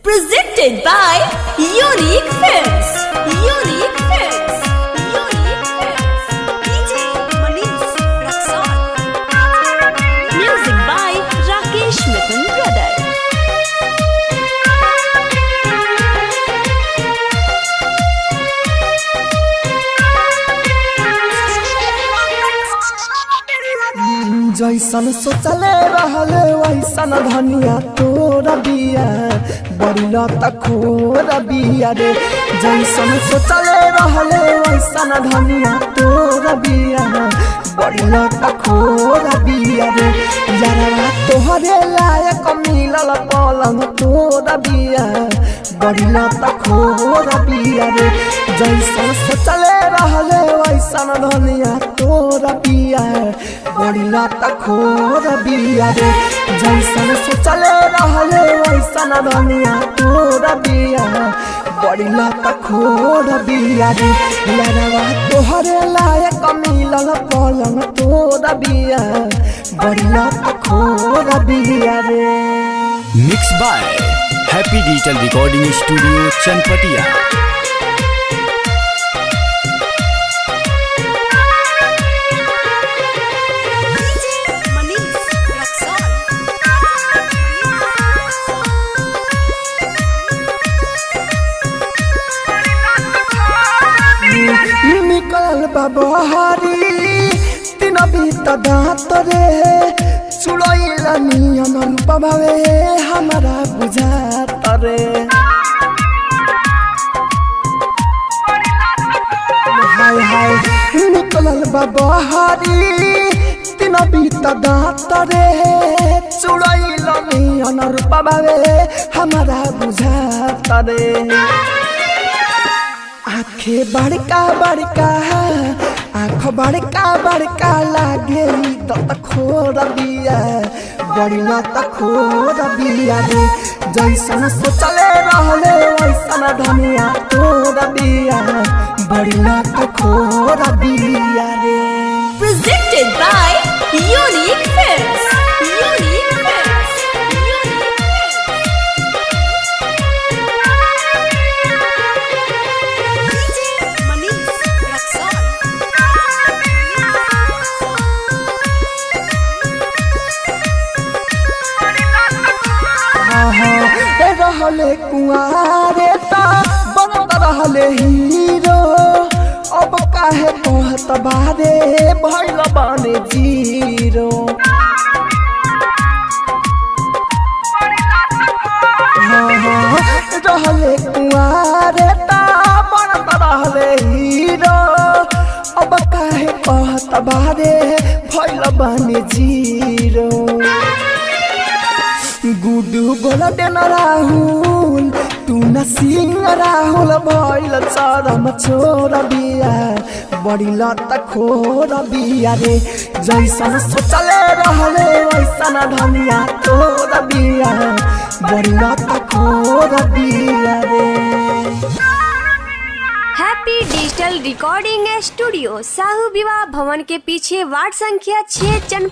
Presented by Unique Films. Unique Films. Unique Films. DJ Manish Raksol. Music by Rakesh Mithun Brother. जैसन सोचले रहले वैसन धनिया तोरा बिया बड़िला तखोरा बिया रे। जैसन सोचले रहले वैसन धनिया तोरा बिया बड़िला तखोरा बिया रे। यारा तोहरे लायक मिलल पलंग तोरा बिया बड़िला तखोरा बिया रे। जैसन सोचले रहले वैसन धनिया तोरा बिया बड़िला तखोरा बिया रे। जैसन सोचले रहले वैसन धनिया तोरा बिया बड़िला तखोरा बिया रे। यारवा तोहरे लायक मिलल पलंग तोरा बिया बड़िला तखोरा बिया रे। Mix by happy digital recording studio Chanpatia. निकल बाबहारी तीन बीत दांत रे चुड़ैला नियन रूपभावे हमारा बुझात रे। हाय हाय निकलल बाबहारी तीन बीत दांत रे चुड़ैला नियन रूपभावे हमारा बुझात रे। आँखें बड़का बड़का आँख बड़का बड़का लागे तखोरा बिया बड़िला तखोरा बिया रे। जैसन सोचले रहले वैसन धनिया तोरा बिया बड़िला तखोरा बिया रे। Presented by Unique Films. Unique Films. Unique Films. DJ Manish Raksol. रहले कुआरे ता बनत रहले हीरो अब काहे कहत बारे भइल बाने जीरो। रहले कुआरे ता बनत रहले हीरो अब काहे कहत बारे भइल बाने जीरो। गुडू बोला देना राहुल तू न सिंह राहुल भइल चरम छोरा बिया बड़िला तखोरा बिया रे। जैसन सोचले रहले वैसन धनिया तोरा बिया बड़िला तखोरा बिया रे। Happy digital recording studio Sahu विवाह भवन के पीछे वार्ड संख्या 6 चन